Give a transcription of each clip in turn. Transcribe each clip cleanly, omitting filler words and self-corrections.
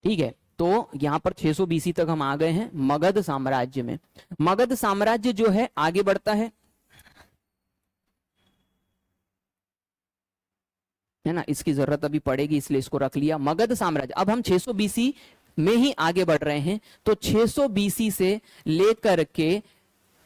ठीक है, तो यहां पर 600 बीसी तक हम आ गए हैं मगध साम्राज्य में। मगध साम्राज्य जो है आगे बढ़ता है ना, इसकी जरूरत अभी पड़ेगी इसलिए इसको रख लिया। मगध साम्राज्य, अब हम 600 बीसी में ही आगे बढ़ रहे हैं, तो 600 बीसी से लेकर के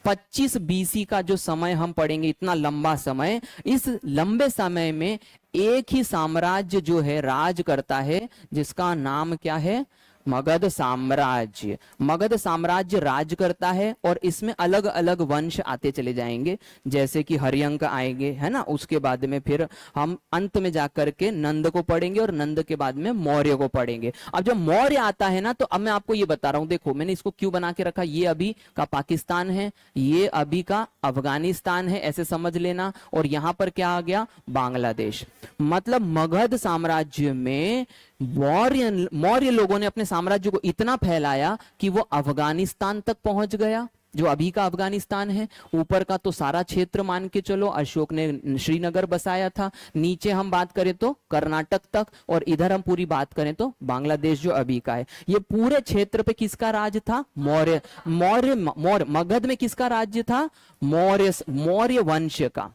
25 बीसी का जो समय हम पढ़ेंगे, इतना लंबा समय, इस लंबे समय में एक ही साम्राज्य जो है राज करता है, जिसका नाम क्या है, मगध साम्राज्य। मगध साम्राज्य राज करता है और इसमें अलग अलग वंश आते चले जाएंगे, जैसे कि हर्यंक आएंगे, है ना, उसके बाद में फिर हम अंत में जाकर के नंद को पढ़ेंगे और नंद के बाद में मौर्य को पढ़ेंगे। अब जब मौर्य आता है ना, तो अब मैं आपको ये बता रहा हूं, देखो मैंने इसको क्यों बना के रखा, ये अभी का पाकिस्तान है, ये अभी का अफगानिस्तान है, ऐसे समझ लेना, और यहां पर क्या आ गया, बांग्लादेश। मतलब मगध साम्राज्य में मौर्य लोगों ने अपने साम्राज्य को इतना फैलाया कि वो अफगानिस्तान तक पहुंच गया, जो अभी का अफगानिस्तान है। ऊपर का तो सारा क्षेत्र मान के चलो अशोक ने श्रीनगर बसाया था, नीचे हम बात करें तो कर्नाटक तक, और इधर हम पूरी बात करें तो बांग्लादेश जो अभी का है। ये पूरे क्षेत्र पे किसका राज था, मौर्य। मौर्य मौर्य मगध में किसका राज्य था, मौर्य वंश का।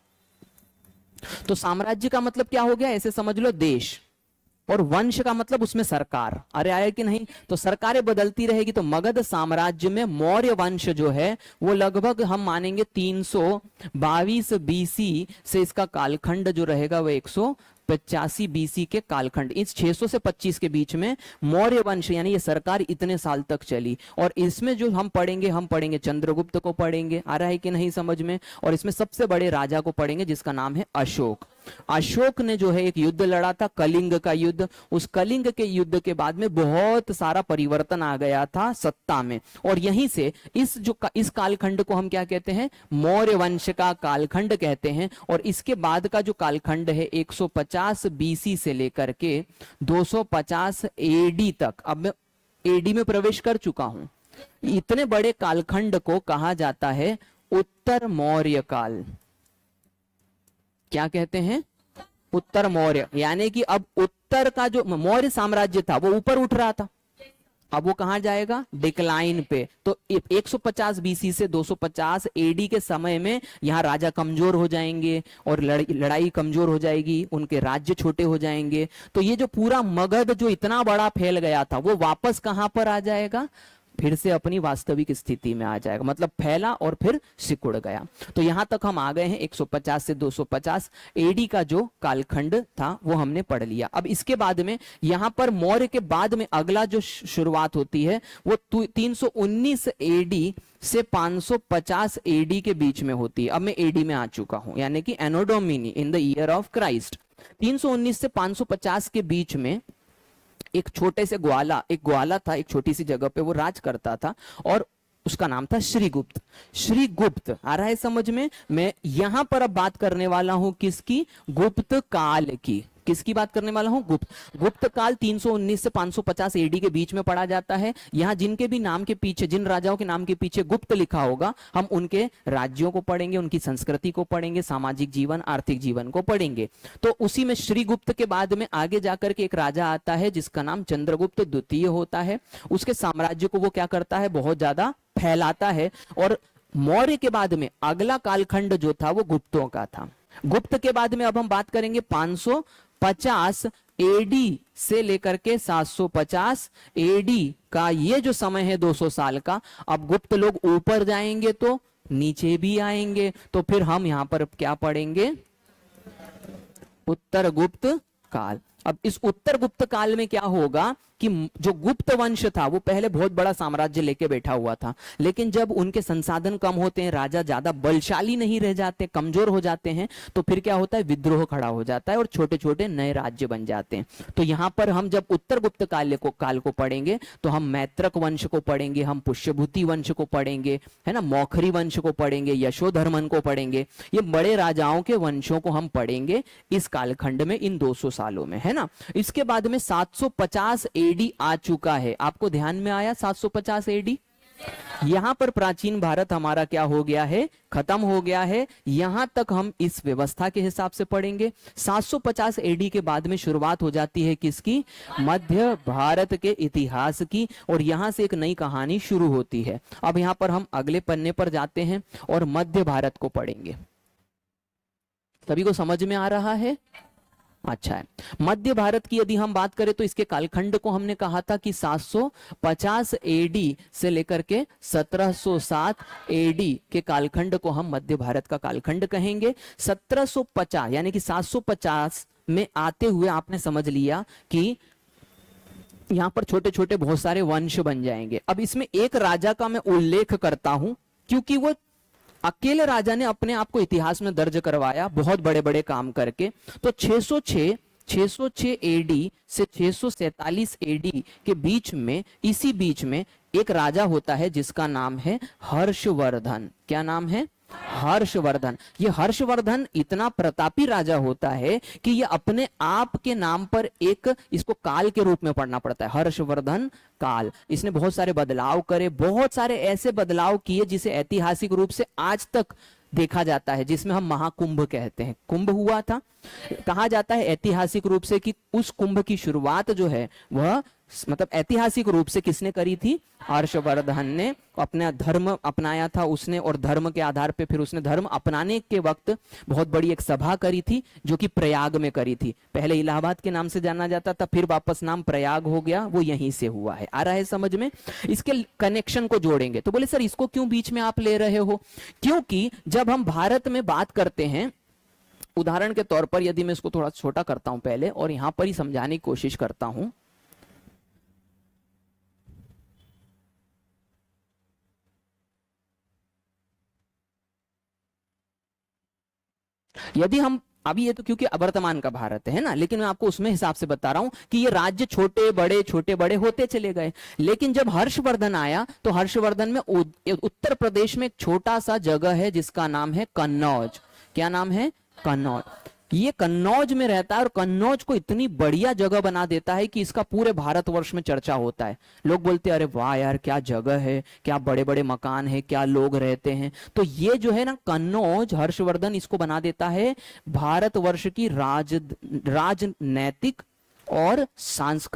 तो साम्राज्य का मतलब क्या हो गया, ऐसे समझ लो देश, और वंश का मतलब उसमें सरकार। अरे आया कि नहीं, तो सरकारें बदलती रहेगी। तो मगध साम्राज्य में मौर्य वंश जो है वो लगभग हम मानेंगे 322 बीसी से इसका कालखंड जो रहेगा वो 185 बीसी के कालखंड, इस 600 से 25 के बीच में मौर्य वंश यानी ये सरकार इतने साल तक चली। और इसमें जो हम पढ़ेंगे चंद्रगुप्त को पढ़ेंगे, आ रहा है कि नहीं समझ में, और इसमें सबसे बड़े राजा को पढ़ेंगे जिसका नाम है अशोक। अशोक ने जो है एक युद्ध लड़ा था, कलिंग का युद्ध। उस कलिंग के युद्ध के बाद में बहुत सारा परिवर्तन आ गया था सत्ता में, और यहीं से इस कालखंड को हम क्या कहते हैं, मौर्य वंश का कालखंड कहते हैं। और इसके बाद का जो कालखंड है 150 बीसी से लेकर के 250 एडी तक, अब मैं एडी में प्रवेश कर चुका हूं, इतने बड़े कालखंड को कहा जाता है उत्तर मौर्य काल। क्या कहते हैं, उत्तर मौर्य, यानी कि अब उत्तर का जो मौर्य साम्राज्य था वो ऊपर उठ रहा था, अब वो कहां जाएगा, डिक्लाइन पे। तो 150 बीसी से 250 एडी के समय में यहां राजा कमजोर हो जाएंगे और लड़ाई कमजोर हो जाएगी, उनके राज्य छोटे हो जाएंगे। तो ये जो पूरा मगध जो इतना बड़ा फैल गया था वो वापस कहां पर आ जाएगा, फिर से अपनी वास्तविक स्थिति में आ जाएगा, मतलब फैला और फिर सिकुड़ गया। तो यहां तक हम आ गए हैं 150 से 250 एडी का जो कालखंड था वो हमने पढ़ लिया। अब इसके बाद में यहां पर मौर्य के बाद में अगला जो शुरुआत होती है वो 319 एडी से 550 एडी के बीच में होती है। अब मैं एडी में आ चुका हूं, यानी कि anno Domini, in the year of Christ. 319 से 550 के बीच में एक छोटे से एक ग्वाला था, एक छोटी सी जगह पे वो राज करता था, और उसका नाम था श्रीगुप्त। श्रीगुप्त आ रहा है समझ में। मैं यहां पर अब बात करने वाला हूं किसकी, गुप्त काल की। किसकी बात करने वाला हूं, गुप्त काल 319 से 550 एडी के बीच में पढ़ा जाता है। यहां जिनके भी नाम के पीछे, जिन राजाओं के नाम के पीछे गुप्त लिखा होगा, हम उनके राज्यों को पढ़ेंगे, उनकी संस्कृति को पढ़ेंगे, सामाजिक जीवन, आर्थिक जीवन को पढ़ेंगे। तो उसी में श्रीगुप्त के बाद में आगे जाकर के एक राजा आता है जिसका नाम चंद्रगुप्त द्वितीय होता है। उसके साम्राज्य को वो क्या करता है, बहुत ज्यादा फैलाता है। और मौर्य के बाद में अगला कालखंड जो था वो गुप्तों का था। गुप्त के बाद में अब हम बात करेंगे 550 एडी से लेकर के 750 एडी का, ये जो समय है 200 साल का। अब गुप्त लोग ऊपर जाएंगे तो नीचे भी आएंगे, तो फिर हम यहां पर क्या पढ़ेंगे, उत्तर गुप्त काल। अब इस उत्तर गुप्त काल में क्या होगा कि जो गुप्त वंश था वो पहले बहुत बड़ा साम्राज्य लेके बैठा हुआ था, लेकिन जब उनके संसाधन कम होते हैं, राजा ज्यादा बलशाली नहीं रह जाते, कमजोर हो जाते हैं, तो फिर क्या होता है, विद्रोह खड़ा हो जाता है और छोटे छोटे नए राज्य बन जाते हैं। तो यहां पर हम जब उत्तर गुप्त काल को पढ़ेंगे तो हम मैत्रक वंश को पढ़ेंगे, हम पुष्यभूति वंश को पढ़ेंगे, है ना, मौखरी वंश को पढ़ेंगे, यशोधर्मन को पढ़ेंगे। ये बड़े राजाओं के वंशों को हम पढ़ेंगे इस कालखंड में, इन 200 सालों में, है ना। इसके बाद में 750 एडी आ चुका है। आपको ध्यान में आया 750 एडी, यहां पर प्राचीन भारत हमारा क्या हो गया है, खत्म हो गया है। यहां तक हम इस व्यवस्था के हिसाब से पढ़ेंगे। 750 एडी के बाद में शुरुआत हो जाती है किसकी, मध्य भारत के इतिहास की, और यहां से एक नई कहानी शुरू होती है। अब यहां पर हम अगले पन्ने पर जाते हैं और मध्य भारत को पढ़ेंगे। सभी को समझ में आ रहा है? अच्छा है। मध्य भारत की यदि हम बात करें तो इसके कालखंड को हमने कहा था कि 750 एडी से लेकर के 1707 एडी के कालखंड को हम मध्य भारत का कालखंड कहेंगे। 1750 यानी कि 750 में आते हुए आपने समझ लिया कि यहां पर छोटे छोटे बहुत सारे वंश बन जाएंगे। अब इसमें एक राजा का मैं उल्लेख करता हूं क्योंकि वो अकेले राजा ने अपने आप को इतिहास में दर्ज करवाया बहुत बड़े बड़े काम करके। तो 606 एडी से 647 एडी के बीच में, इसी बीच में एक राजा होता है जिसका नाम है हर्षवर्धन। क्या नाम है? हर्षवर्धन। ये हर्षवर्धन इतना प्रतापी राजा होता है कि ये अपने आप के नाम पर एक, इसको काल के रूप में पढ़ना पड़ता है, हर्षवर्धन काल। इसने बहुत सारे बदलाव करे, बहुत सारे ऐसे बदलाव किए जिसे ऐतिहासिक रूप से आज तक देखा जाता है, जिसमें हम महाकुंभ कहते हैं। कुंभ हुआ था, कहा जाता है ऐतिहासिक रूप से कि उस कुंभ की शुरुआत जो है वह मतलब ऐतिहासिक रूप से किसने करी थी? हर्षवर्धन ने अपना धर्म अपनाया था उसने, और धर्म के आधार पे फिर उसने धर्म अपनाने के वक्त बहुत बड़ी एक सभा करी थी जो कि प्रयाग में करी थी। पहले इलाहाबाद के नाम से जाना जाता था, फिर वापस नाम प्रयाग हो गया, वो यहीं से हुआ है। आ रहा है समझ में? इसके कनेक्शन को जोड़ेंगे तो बोले सर इसको क्यों बीच में आप ले रहे हो? क्योंकि जब हम भारत में बात करते हैं, उदाहरण के तौर पर यदि मैं इसको थोड़ा छोटा करता हूं पहले और यहां पर ही समझाने की कोशिश करता हूं, यदि हम अभी, ये तो क्योंकि वर्तमान का भारत है ना, लेकिन मैं आपको उसमें हिसाब से बता रहा हूं कि ये राज्य छोटे बड़े होते चले गए। लेकिन जब हर्षवर्धन आया तो हर्षवर्धन में उत्तर प्रदेश में एक छोटा सा जगह है जिसका नाम है कन्नौज। क्या नाम है? कन्नौज। ये कन्नौज में रहता है और कन्नौज को इतनी बढ़िया जगह बना देता है कि इसका पूरे भारतवर्ष में चर्चा होता है। लोग बोलते हैं अरे वाह यार क्या जगह है, क्या बड़े बड़े मकान है, क्या लोग रहते हैं। तो ये जो है ना कन्नौज, हर्षवर्धन इसको बना देता है भारतवर्ष की राजनैतिक और सांस्कृतिक